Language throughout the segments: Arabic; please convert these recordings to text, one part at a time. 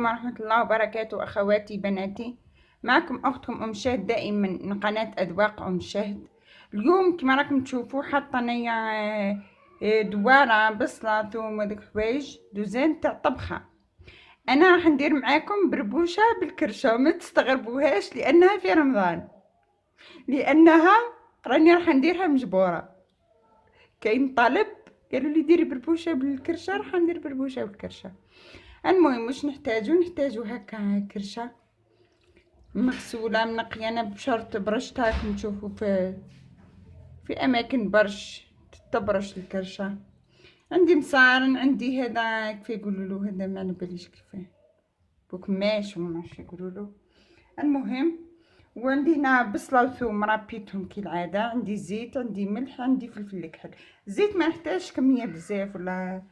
عليكم ورحمة الله وبركاته أخواتي بناتي. معكم أختكم أم شهد دائما من قناة أذواق أم شهد. اليوم كما راكم تشوفوا حاطة انايا دوارة بصلة ثوم وديك حوايج دوزان تاع طبخة. أنا راح ندير معاكم بربوشة بالكرشة، ما تستغربوهاش لأنها في رمضان، لأنها راني راح نديرها مجبورة. كاين طلب قالوا لي ديري بربوشة بالكرشة، راح ندير بربوشة بالكرشة. المهم واش نحتاجو هكا كرشه مغسوله منقيه. انا بشرط برشتها راكم تشوفوا في اماكن برش تتبرش الكرشه. عندي مصارن، عندي هذا كيف يقولوا له، هذا ما على باليش كيفاه، بوكماش ولا ماش يقولوا له. المهم وعندي هنا بصله وثوم رابيتهم كالعاده، عندي زيت، عندي ملح، عندي فلفل الكحل. الزيت ما نحتاجش كميه بزاف ولا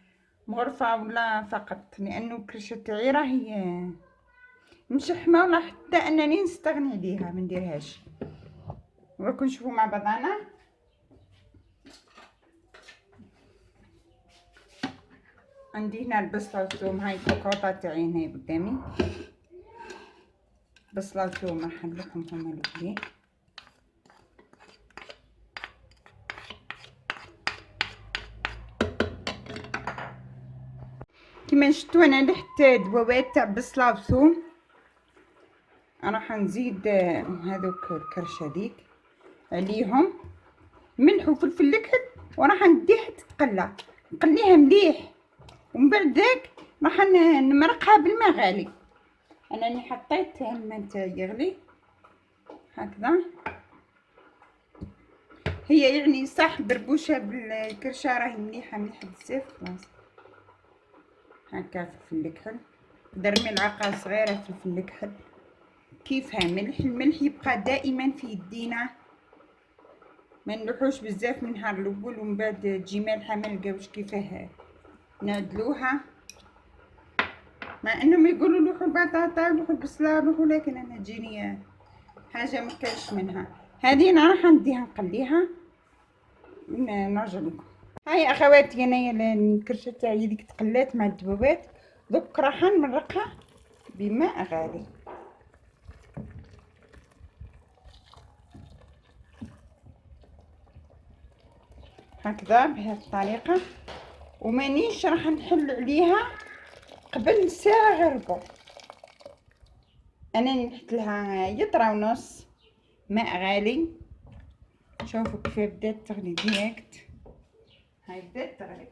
مغرفة ولا فقط، لانه الكرشه تاعي راهي مشحمه ولا حتى انني نستغني عليها ما نديرهاش. وراكم نشوفوا مع بعضنا. عندي هنا البصله والثوم، هاي الكوكوطه تاعي هنا قدامي، بصله وثوم راح نحلهم هما الاولين. كما شفتوا انا لحت دبوات تاع بصله وثوم، راح نزيد هذوك الكرشه ديك عليهم ملح وفلفل الكحل، وراح نديها تتقلى، نقليها مليح، ومن بعد ذاك راح نمرقها بالماء غالي. انا اللي حطيت الماء يغلي هكذا. هي يعني صح بربوشه بالكرشه راهي مليحه بزاف. خلاص هكا فلفل الكحل، دير ملعقه صغيره فلفل الكحل، كيفها ملح. الملح يبقى دائما في يدينا، ما نلوحوش بزاف من نهار الاول ومن بعد تجي مالحه ما نلقاوش كيفاه نعدلوها. مع انهم يقولوا لوحوا البطاطا لوحوا البصله لوحوا، لكن انا تجيني حاجه ما كانش منها. هذه انا راح نديها نقليها نرجع لكم. هاي اخواتي انايا الكرشه تاعي ديك تقلات مع الدبوبات، دوك راح نمرقها بماء غالي. هكذا بهذه الطريقه، ومانيش راح نحل عليها قبل ساعه غير ربع. انا نحط لها يطره ونص ماء غالي. شوفوا كيف بدات تغلي ديريكت، هاي بدات تغلي.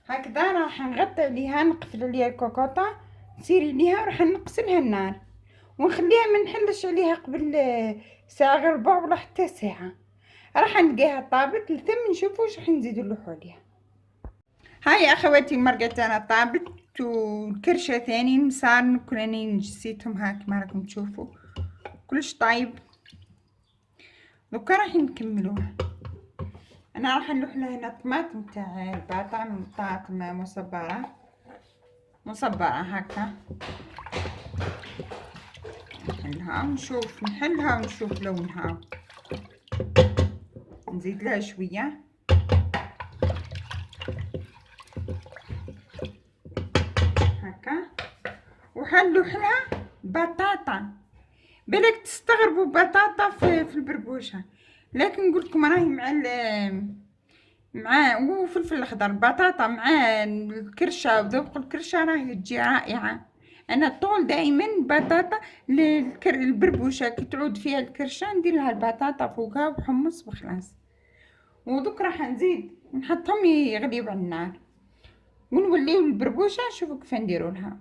هكذا راح نغطي عليها، نقفل عليها الكوكوطه، نسير عليها وراح نقسمها النار ونخليها ما نحلش عليها قبل ساعه غير ربع ولا حتى ساعه. راح نلقاها طابت لثم نشوفوا واش راح نزيدو نلوحو عليها. هاي اخواتي المرقه تاعنا طابت، والكرشه ثاني مسار كل اني نجسيتهم هاك ما راكم تشوفوا كلش طايب. دوكا راح نكملوها. انا راح نلوح لها هنا طماطم تاع الباطا، طماطم مصبره هكا، نحلها ونشوف لونها، نزيد لها شويه هكا، وحنلوح لها بطاطا. بالك تستغربوا بطاطا في البربوشه، لكن نقول لكم راهي مع وفلفل الاخضر، بطاطا مع الكرشه وذوق الكرشه راهي تجي رائعه. انا طول دائما بطاطا البربوشه كي تعود فيها الكرشه ندير لها البطاطا فوقها وحمص وخلاص. ودوك راح نزيد نحطهم يغليو على النار ونوليو البربوشه. شوفوا كيف نديروا لها.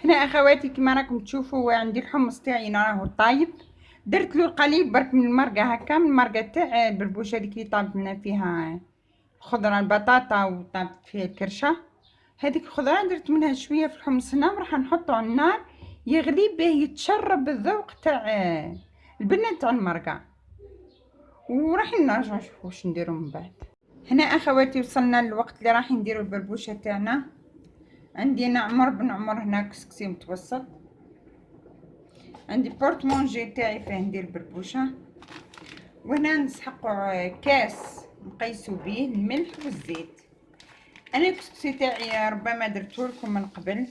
هنا اخواتي كما راكم تشوفوا عندي الحمص تاعي راهو طايب، درت له القليل برك من المرقه هكا، من المرقه تاع البربوشه اللي كي طابت لنا فيها الخضره البطاطا وطابت فيها الكرشه. هذيك الخضره درت منها شويه في الحمص هنا، وراح نحطه على النار يغلي باه يتشرب الذوق تاع البنه تاع المرقه، وراح نرجع نشوف واش نديرو من بعد. هنا اخواتي وصلنا للوقت اللي راح نديرو البربوشه تاعنا. عندي نعمر بنعمر هنا كسكسي متوسط، عندي بورتمونجي تاعي فيه ندير بربوشه، وهنا نسحقوا كاس نقيسوا به الملح والزيت. انا الكسكسي تاعي ربما درتهولكم من قبل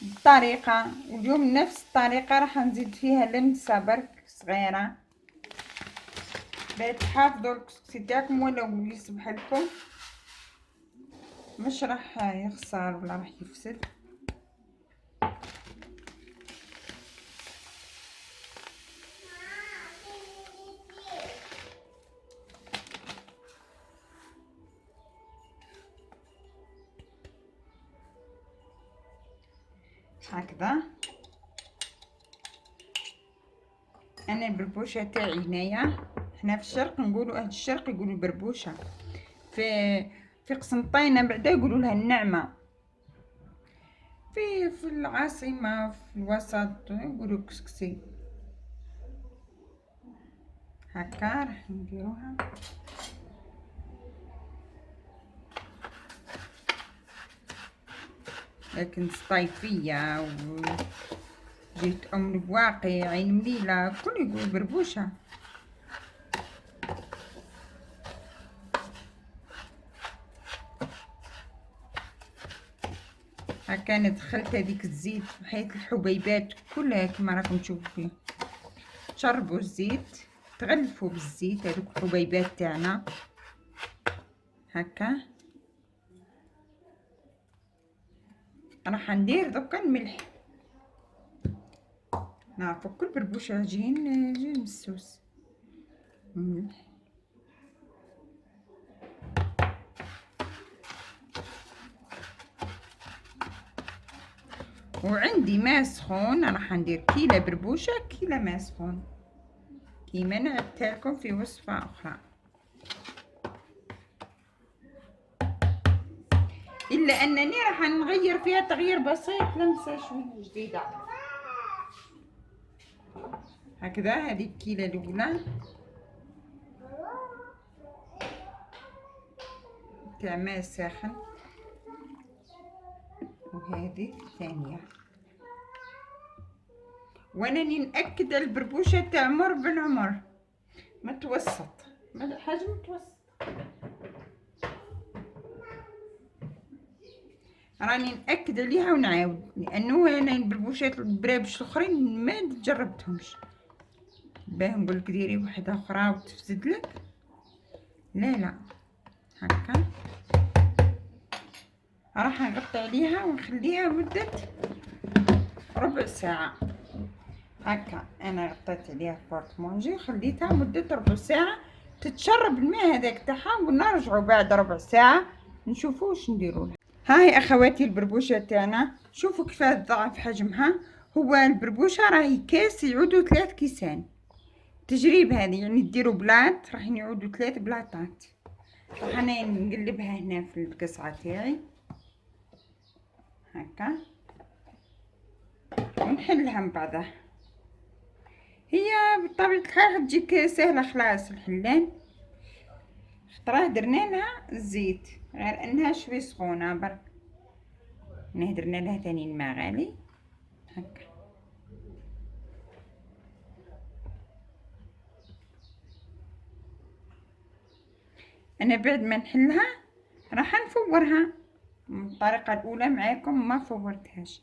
بالطريقه، واليوم نفس الطريقه راح نزيد فيها لمسه برك صغيره باش تحافظوا الكسكسي تاعكم ولو يصبح لكم مش راح يخسر ولا راح يفسد. هكذا انا البربوشه تاعي هنايا، حنا في الشرق نقولوا اهل الشرق يقولوا بربوشه، في قسنطينه بعدا يقولوا لها النعمه، في العاصمه في الوسط يقولوا كسكسي. هكا راح نديروها لكن صيفيه وجيت ام البواقي عين مليله كل يقول بربوشه. هكا انا دخلت هذيك الزيت بحيث الحبيبات كلها كما راكم تشوفوا فيه تشربوا الزيت، تغلفوا بالزيت هذوك الحبيبات تاعنا. هكا راح ندير دوكا الملح، نعرفوا كل بربوشه جين مسوس ملح. وعندي ماء سخون راح ندير كيلة بربوشه كيلة ماء سخون كيما نعدتها لكم في وصفه اخرى، الا انني راح نغير فيها تغيير بسيط لمسه شويه جديده. هكذا هذه الكيلة الاولى تاع ماء ساخن، وهذه الثانيه. وانني ناكد البربوشه تعمر بالعمر متوسط، حجم متوسط. راني ناكد عليها ونعاود لانه انا البربوشات البرابش الاخرين ما جربتهمش، باه نقول لك ديري واحده اخرى وتفسد لك، لا هكا راح نغطي عليها ونخليها مده ربع ساعه. هكا انا غطيت عليها بورتمونجي وخليتها مده ربع ساعه تتشرب الماء هذاك تاعها، ونرجعوا بعد ربع ساعه نشوفوا واش نديروا لها. هاي اخواتي البربوشه تاعنا، شوفوا كيفاه ضعف حجمها. هو البربوشه راهي كاس يعودوا 3 كيسان تجريب هذه، يعني ديروا بلاط راح يعودوا 3 بلاطات. راح انا نقلبها هنا في القصعه تاعي هكا ونحلها من بعضها. هي بطبيعه الحال تجيك سهله خلاص الحلان، خطراه درنا لها الزيت غير انها شوي سخونه برك، درنا لها ثاني الماء غالي هكا. انا بعد ما نحلها راح نفورها الطريقه الاولى معاكم ما فورتهاش،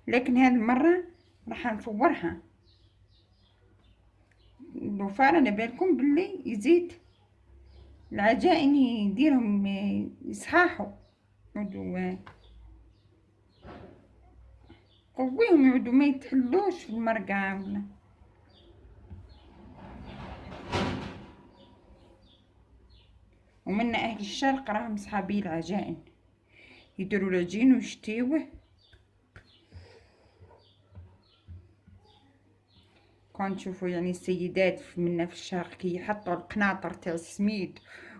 لكن هذه المره راح نفورها. الوفار انا بالكم باللي يزيد العجائن يديرهم يصحاحوا يعودوا قويهم يعودوا ما يتحلوش في المرقه ولا. ومن اهل الشرق راهم صحابي العجائن يديروا العجين ويشتيوه. كون تشوفوا يعني السيدات منا في الشرق كي يحطوا القناطر تاع السميد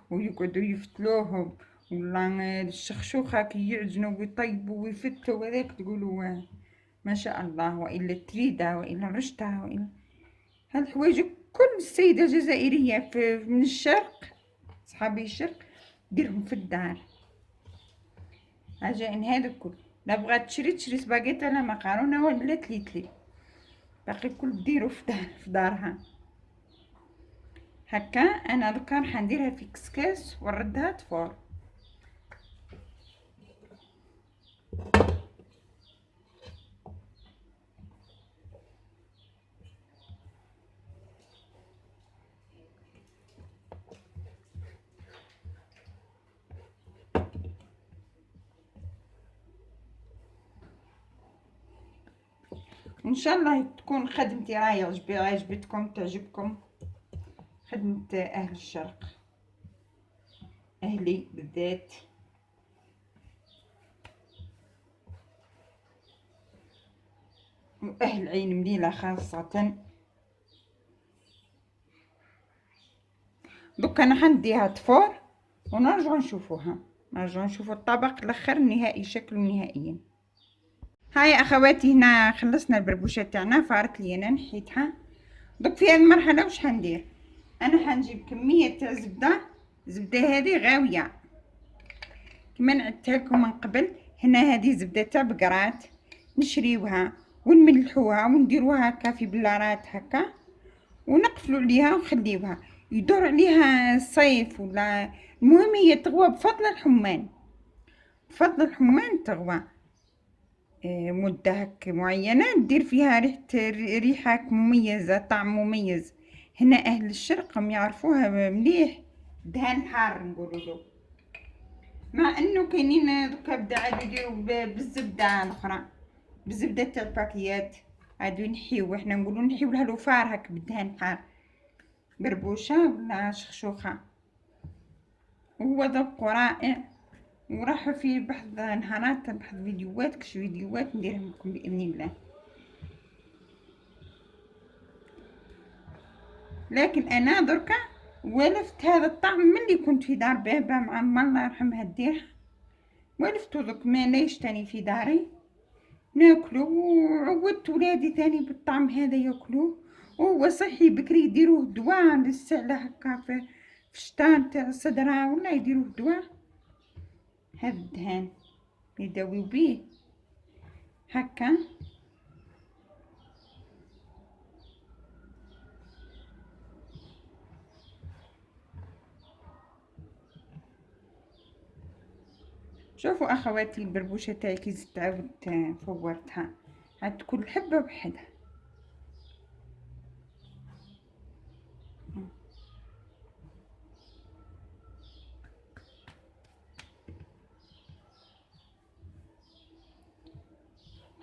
ويقعدوا يفتلوهم، ولا الشخشوخه كي يعجنوا ويطيبوا ويفتوا هذاك تقولوا ما شاء الله، والا التريده والا الرشته والا هالحوايج كل السيده جزائريه من الشرق صحابي الشرق ديرهم في الدار. عجائن هذا كل لا بغات تشري سباغيتا لا مقارونه ولا تليتلي باقي كل ديرو في دارها. هكا انا دوكا راح نديرها في كسكاس ونردها تفور. ان شاء الله تكون خدمتي راهي عجبتكم تعجبكم خدمة اهل الشرق، اهلي بالذات. واهل عين مليلة خاصة. دوك انا حنديها تفور ونرجع نشوفوها، نرجع نشوفو الطبق الاخر النهائي شكله نهائيا. هاي اخواتي هنا خلصنا البربوشه تاعنا، فارت لي انا نحيتها. دوك في هذه المرحله واش حندير؟ انا حنجيب كميه تاع زبده هذه غاويه كما نعدتها لكم من قبل. هنا هذه زبده تاع بقرات نشريوها ونملحوها ونديروها هكا في بلارات هكا ونقفلوا عليها ونخليوها يدور عليها الصيف ولا المهم هي تغوى بفضل الحمان، بفضل الحمان تغوى مدة هك معينة ندير فيها ريحة مميزة، طعم مميز. هنا أهل الشرق هم يعرفوها مليح، دهان حار نقولوا، مع انه كاينين دوكا بدا عادو يديروا بالزبدة الأخرى، بالزبدة تاع الباكيات عادو نحيو، احنا نقولوا نحيو لها الوفار هك بالدهان حار، بربوشة ولا شخشوخة. وهو ذوق رائع، وراح في بحث نهارات بحث فيديوهات كش فيديوهات نديرهم لكم باذن الله. لكن انا دركا ولفت هذا الطعم ملي كنت في دار بابا مع ما الله يرحمها ديرها، ولفتو دوك ما ليش تاني في داري ناكلو، وعودت ولادي تاني بالطعم هذا ياكلوه. وهو صحي بكري يديروه دواء للسعلة هكا في الشتا تاع الصدرة ولا يديروه دواء. هذا الدهان يداويو بيه هكا. شوفوا اخواتي البربوشه تاعي كي زدت عاودت فورتها، عاد كل حبه بحدها.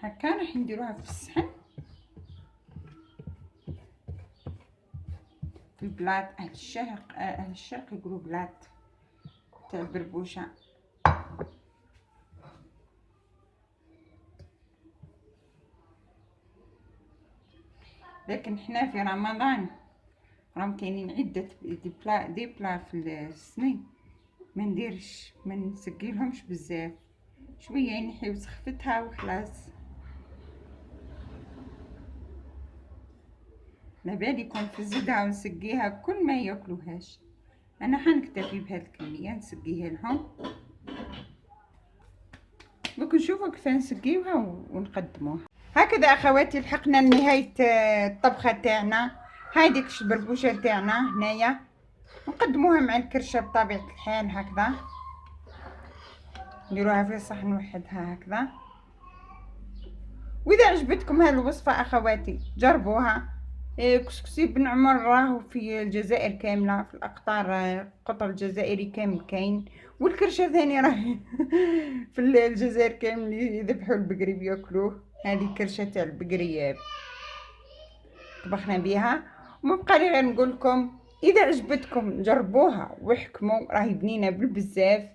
هكا راح نديروها في الصحن في البلاط. اهل الشرق يقولوا بلاط تاع البربوشه. لكن حنا في رمضان راهم كاينين عده دي بلا في السنين ما نديرش ما نسقيلهمش بزاف، شويه نحيو سخفتها وخلاص. لبالكم في الزبدة ونسقيها كل ما ياكلوهاش. انا حنكتفي بهذه الكميه نسقيها لهم. دوك نشوفوا كيف نسقيوها ونقدموها. هكذا اخواتي لحقنا لنهايه الطبخه تاعنا. هاي ديك البربوشه تاعنا هنايا نقدموها مع الكرشه بطبيعه الحال هكذا، نديروها في صحن وحدها هكذا. واذا عجبتكم هذه الوصفه اخواتي جربوها. كسكسي بن عمر راهو في الجزائر كامله، في الاقطار القطر الجزائري كامل كاين، والكرشه ثاني راهي في الجزائر كامل يذبحوا البقري بياكلوه. هذه كرشه تاع البقري طبخنا بها. وما بقى لي غير نقول لكم اذا عجبتكم جربوها واحكموا، راهي بنينه بالبزاف.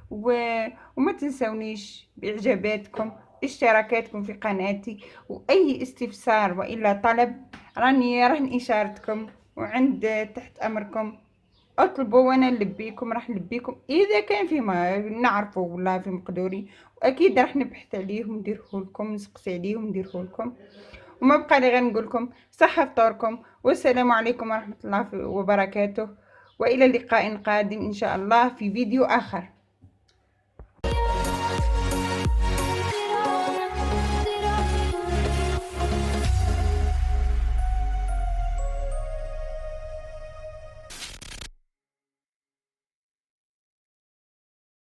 وما تنسونيش باعجاباتكم، اشتراكاتكم في قناتي، واي استفسار والا طلب راني اشارتكم وعند تحت امركم. اطلبوا وانا نلبيكم، راح نلبيكم اذا كان في ما نعرفه ولا في مقدوري، واكيد راح نبحث عليه ونديره لكم، نسقسي عليه ونديره لكم. وما بقى لي غير نقول لكم صحه فطوركم، والسلام عليكم ورحمه الله وبركاته، والى لقاء قادم ان شاء الله في فيديو اخر.